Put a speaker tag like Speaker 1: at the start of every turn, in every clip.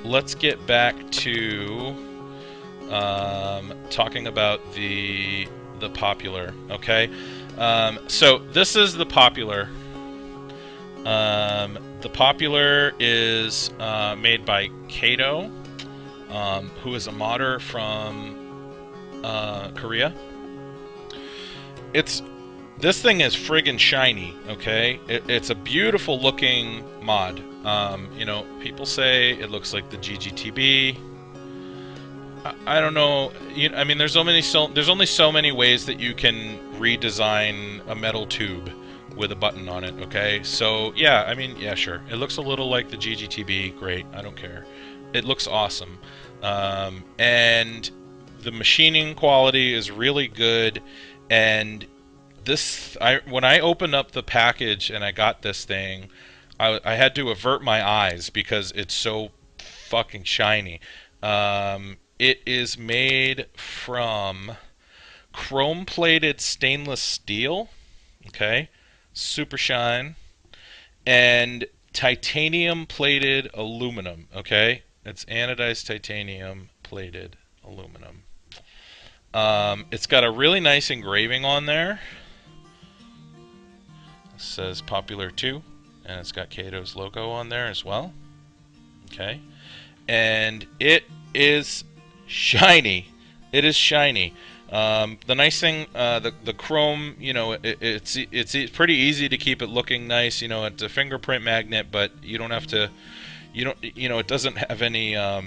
Speaker 1: let's get back to talking about the popular. Okay, so this is the popular. The popular is made by Kato, who is a modder from Korea. This thing is friggin' shiny. Okay, it's a beautiful looking mod. You know, people say it looks like the GGTB. I don't know. I mean, there's only so many ways that you can redesign a metal tube with a button on it. Okay, so yeah, I mean, yeah, sure. It looks a little like the GGTB. Great, I don't care. It looks awesome, and the machining quality is really good. And when I opened up the package and I got this thing, I had to avert my eyes because it's so fucking shiny. It is made from chrome-plated stainless steel, okay, super shine, and titanium-plated aluminum, okay. It's anodized titanium-plated aluminum. It's got a really nice engraving on there. It says Popular 2, and it's got Kato's logo on there as well. Okay, and it is shiny. It is shiny. The nice thing, the chrome, you know, it's pretty easy to keep it looking nice. You know, it's a fingerprint magnet, but you don't have to. You know, it doesn't have any. It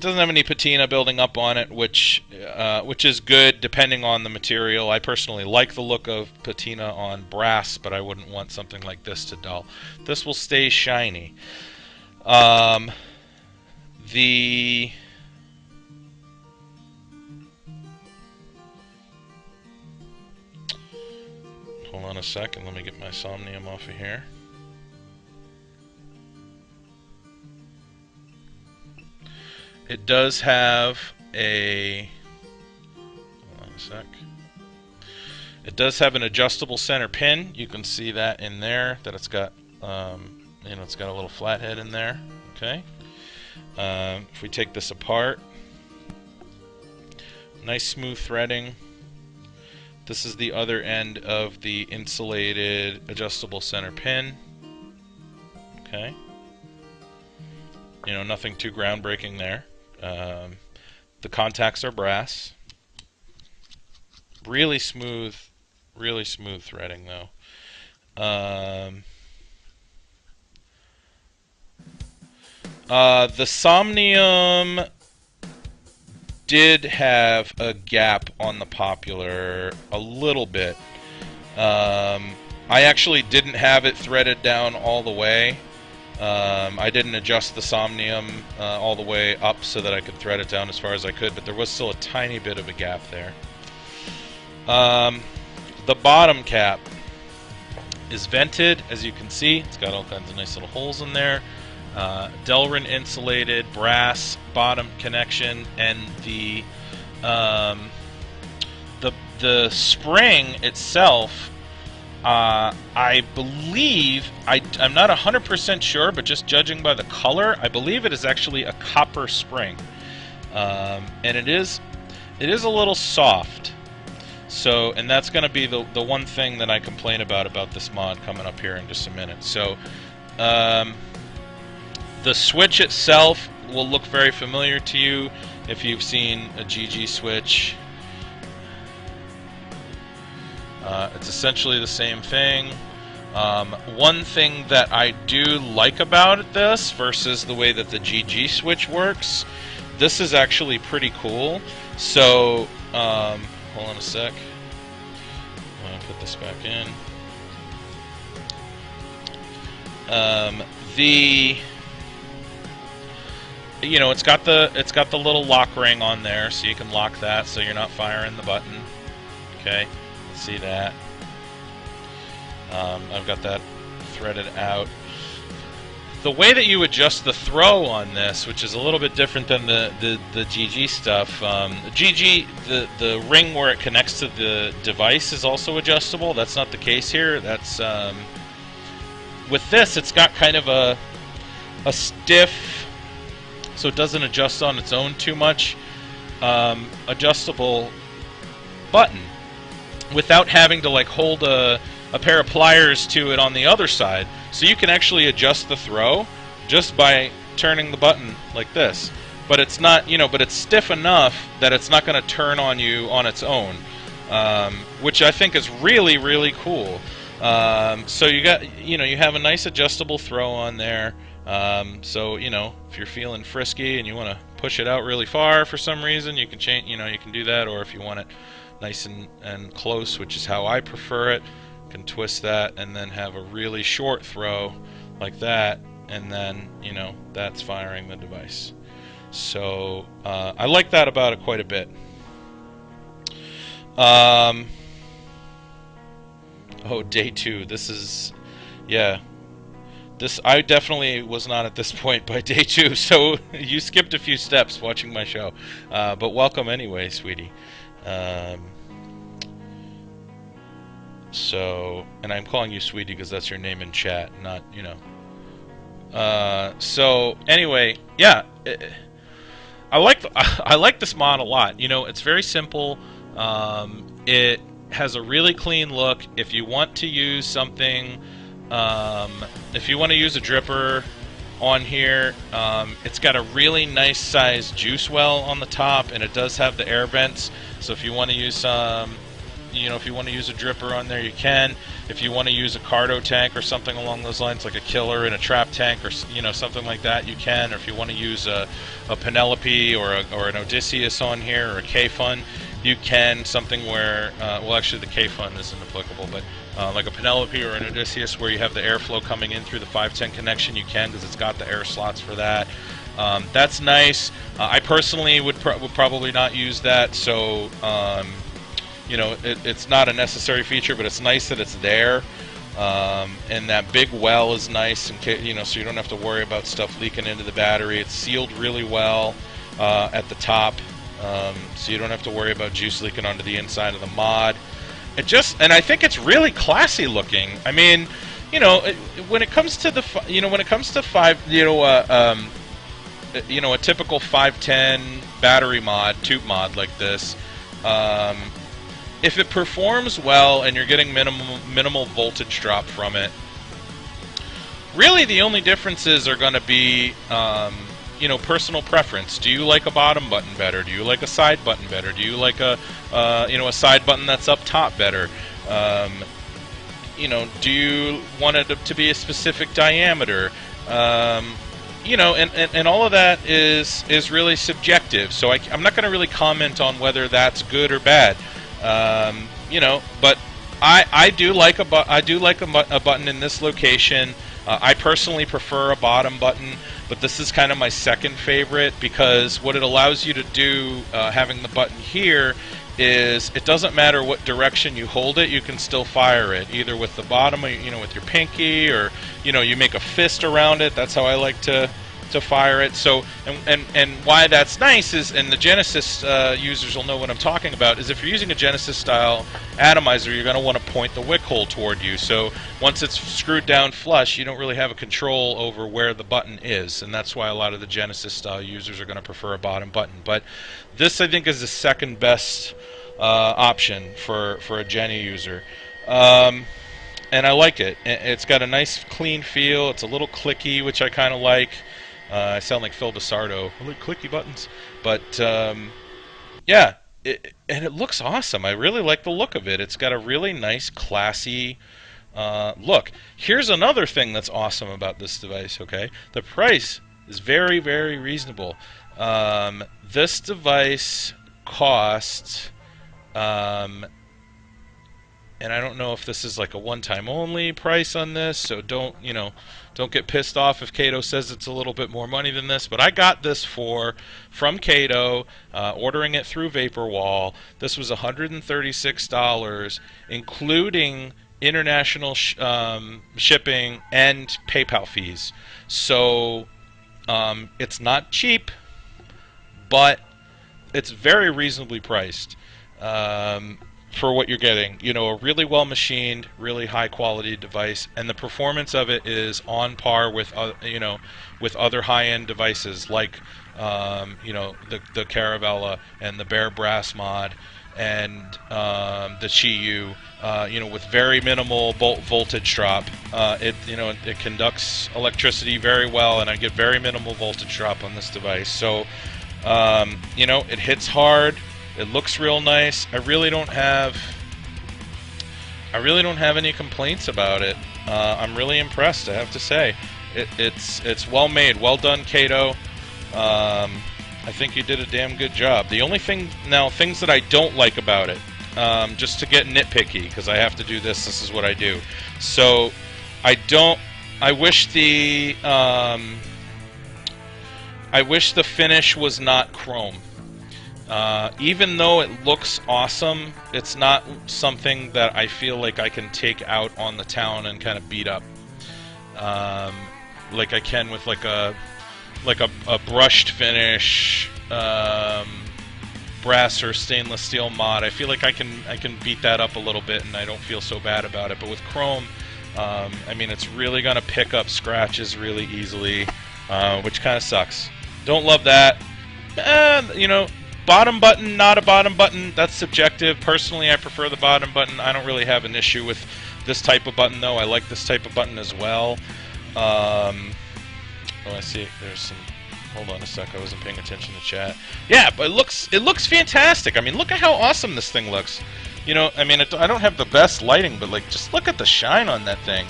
Speaker 1: doesn't have any patina building up on it, which is good depending on the material. I personally like the look of patina on brass, but I wouldn't want something like this to dull. This will stay shiny. Hold on a second, let me get my Somnium off of here. It does have a... Hold on a sec. It does have an adjustable center pin. You can see that in there, that it's got, you know, it's got a little flathead in there. Okay. If we take this apart, nice smooth threading. This is the other end of the insulated adjustable center pin. Okay. You know, nothing too groundbreaking there. The contacts are brass. Really smooth threading though. The Somnium did have a gap on the Popular a little bit. I actually didn't have it threaded down all the way. I didn't adjust the Somnium all the way up so that I could thread it down as far as I could, but there was still a tiny bit of a gap there. The bottom cap is vented, as you can see. It's got all kinds of nice little holes in there. Delrin insulated brass bottom connection, and the spring itself, I believe, I'm not 100% sure, but just judging by the color, I believe it is actually a copper spring, and it is a little soft. So, and that's going to be the one thing that I complain about this mod coming up here in just a minute. So, the switch itself will look very familiar to you if you've seen a GG switch. It's essentially the same thing. One thing that I do like about this versus the way that the GG switch works, this is actually pretty cool. So, hold on a sec. I'm gonna put this back in. You know, it's got the little lock ring on there, so you can lock that, so you're not firing the button. Okay, see that? I've got that threaded out. The way that you adjust the throw on this, which is a little bit different than the GG stuff, the ring where it connects to the device is also adjustable. That's not the case here. That's with this, it's got kind of a a stiff, so it doesn't adjust on its own too much, adjustable button without having to like hold a pair of pliers to it on the other side. So you can actually adjust the throw just by turning the button like this. But it's not, but it's stiff enough that it's not going to turn on you on its own, which I think is really, really cool. So you got, you have a nice adjustable throw on there. So, if you're feeling frisky and you want to push it out really far for some reason, you can change, you can do that. Or if you want it nice and close, which is how I prefer it, you can twist that and then have a really short throw like that, and then, that's firing the device. So, I like that about it quite a bit. Oh, day 2. This is, yeah. I definitely was not at this point by day 2, so you skipped a few steps watching my show. But welcome anyway, sweetie. So, and I'm calling you sweetie because that's your name in chat, not, So, anyway, yeah. I like this mod a lot. It's very simple. It has a really clean look. If you want to use something, if you want to use a dripper on here, it's got a really nice sized juice well on the top, and it does have the air vents. So if you want to use if you want to use a dripper on there, you can. If you want to use a Kato tank or something along those lines, like a killer in a trap tank or something like that, you can. Or if you want to use a Penelope or an Odysseus on here, or a K-Fun, you can. Something where, well, actually the K-Fun isn't applicable, but like a Penelope or an Odysseus where you have the airflow coming in through the 510 connection, you can, because it's got the air slots for that. That's nice. I personally would probably not use that, so it's not a necessary feature, but it's nice that it's there. And that big well is nice, so you don't have to worry about stuff leaking into the battery. It's sealed really well at the top, so you don't have to worry about juice leaking onto the inside of the mod. And I think it's really classy looking. I mean, when it comes to a typical 510 battery mod, tube mod like this, if it performs well and you're getting minimal voltage drop from it, really the only differences are going to be, personal preference. Do you like a bottom button better? Do you like a side button better? Do you like a side button that's up top better? Do you want it to be a specific diameter? And all of that is really subjective. So I'm not going to really comment on whether that's good or bad. But I do like a button in this location. I personally prefer a bottom button, but this is kind of my second favorite, because what it allows you to do, having the button here, is it doesn't matter what direction you hold it, you can still fire it, either with the bottom, with your pinky, or you make a fist around it. That's how I like to fire it. So, and why that's nice is, and the Genesis users will know what I'm talking about, is if you're using a Genesis style atomizer, you're going to want to point the wick hole toward you. So once it's screwed down flush, you don't really have a control over where the button is, and that's why a lot of the Genesis style users are going to prefer a bottom button. But this, I think, is the second best option for a Jenny user. And I like it. It's got a nice clean feel. It's a little clicky, which I kind of like. I sound like Phil DeSardo. I like clicky buttons. But, yeah, and it looks awesome. I really like the look of it. It's got a really nice, classy look. Here's another thing that's awesome about this device, okay? The price is very, very reasonable. This device costs... and I don't know if this is like a one-time only price on this, so don't get pissed off if Kato says it's a little bit more money than this, but I got this from Kato, ordering it through Vaporwall. This was $136, including international shipping and PayPal fees. So it's not cheap, but it's very reasonably priced. for what you're getting. You know, a really well machined, really high quality device, and the performance of it is on par with with other high end devices like the Caravella and the Bear Brass mod and the Chi-Yu. With very minimal voltage drop. It conducts electricity very well, and I get very minimal voltage drop on this device. So it hits hard. It looks real nice. I really don't have any complaints about it. I'm really impressed, I have to say. It's well made, well done, Kato. I think you did a damn good job. The only things that I don't like about it, just to get nitpicky, because I have to do this. This is what I do. So I wish the finish was not chrome. Even though it looks awesome, it's not something that I feel like I can take out on the town and kind of beat up, like I can with like a brushed finish, brass or stainless steel mod. I feel like I can beat that up a little bit, and I don't feel so bad about it. But with chrome, I mean, it's really gonna pick up scratches really easily, which kind of sucks. Don't love that. Bottom button, not a bottom button, that's subjective. Personally, I prefer the bottom button. I don't really have an issue with this type of button, though. I like this type of button as well. Oh, I see. There's some... Hold on a sec. I wasn't paying attention to chat. Yeah, but it looks fantastic. I mean, look at how awesome this thing looks. I mean, I don't have the best lighting, but like, just look at the shine on that thing.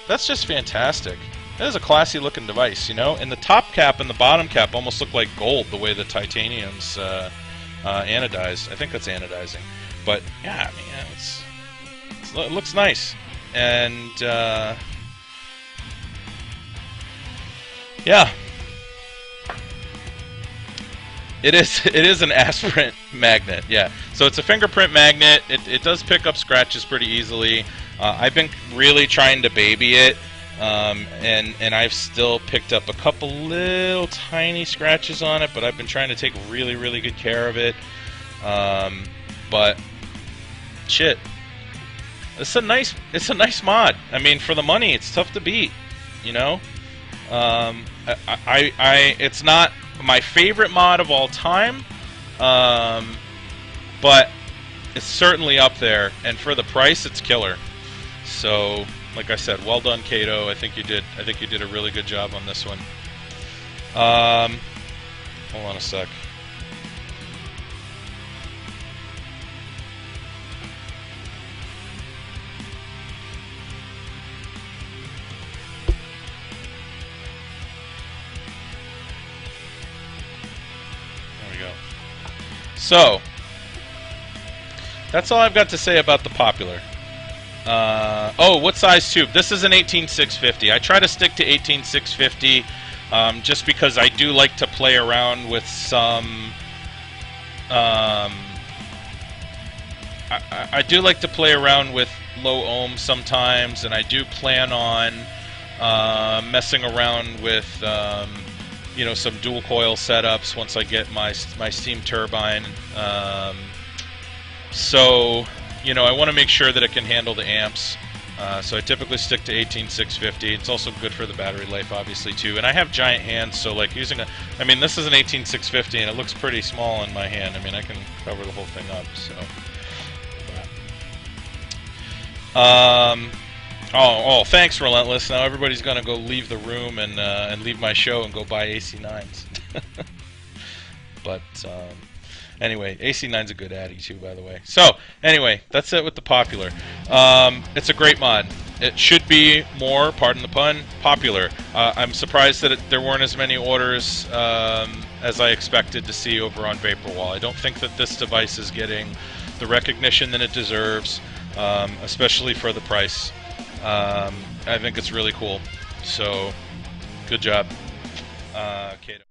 Speaker 1: That's just fantastic. That is a classy looking device, And the top cap and the bottom cap almost look like gold, the way the titanium's anodized. I think that's anodizing. But yeah, I mean, it looks nice. And yeah, it is an aspirant magnet. Yeah, so it's a fingerprint magnet. It does pick up scratches pretty easily. I've been really trying to baby it. And I've still picked up a couple little tiny scratches on it, but I've been trying to take really, really good care of it. But shit, it's a nice mod. I mean, for the money, it's tough to beat. It's not my favorite mod of all time, but it's certainly up there, and for the price, it's killer. So, like I said, well done, Kato. I think you did a really good job on this one. Hold on a sec. There we go. So, that's all I've got to say about the Popular. Oh, what size tube? This is an 18650. I try to stick to 18650 just because I do like to play around with some... I do like to play around with low ohms sometimes, and I do plan on messing around with some dual coil setups once I get my steam turbine. So I want to make sure that it can handle the amps. So I typically stick to 18650. It's also good for the battery life, obviously, too. And I have giant hands, so like this is an 18650, and it looks pretty small in my hand. I mean, I can cover the whole thing up. So, thanks, Relentless. Now everybody's gonna go leave the room and leave my show and go buy AC9s. But anyway, AC9's a good addy too, by the way. So, anyway, that's it with the Popular. It's a great mod. It should be more, pardon the pun, popular. I'm surprised that there weren't as many orders as I expected to see over on Vaporwall. I don't think that this device is getting the recognition that it deserves, especially for the price. I think it's really cool. So, good job, Kato.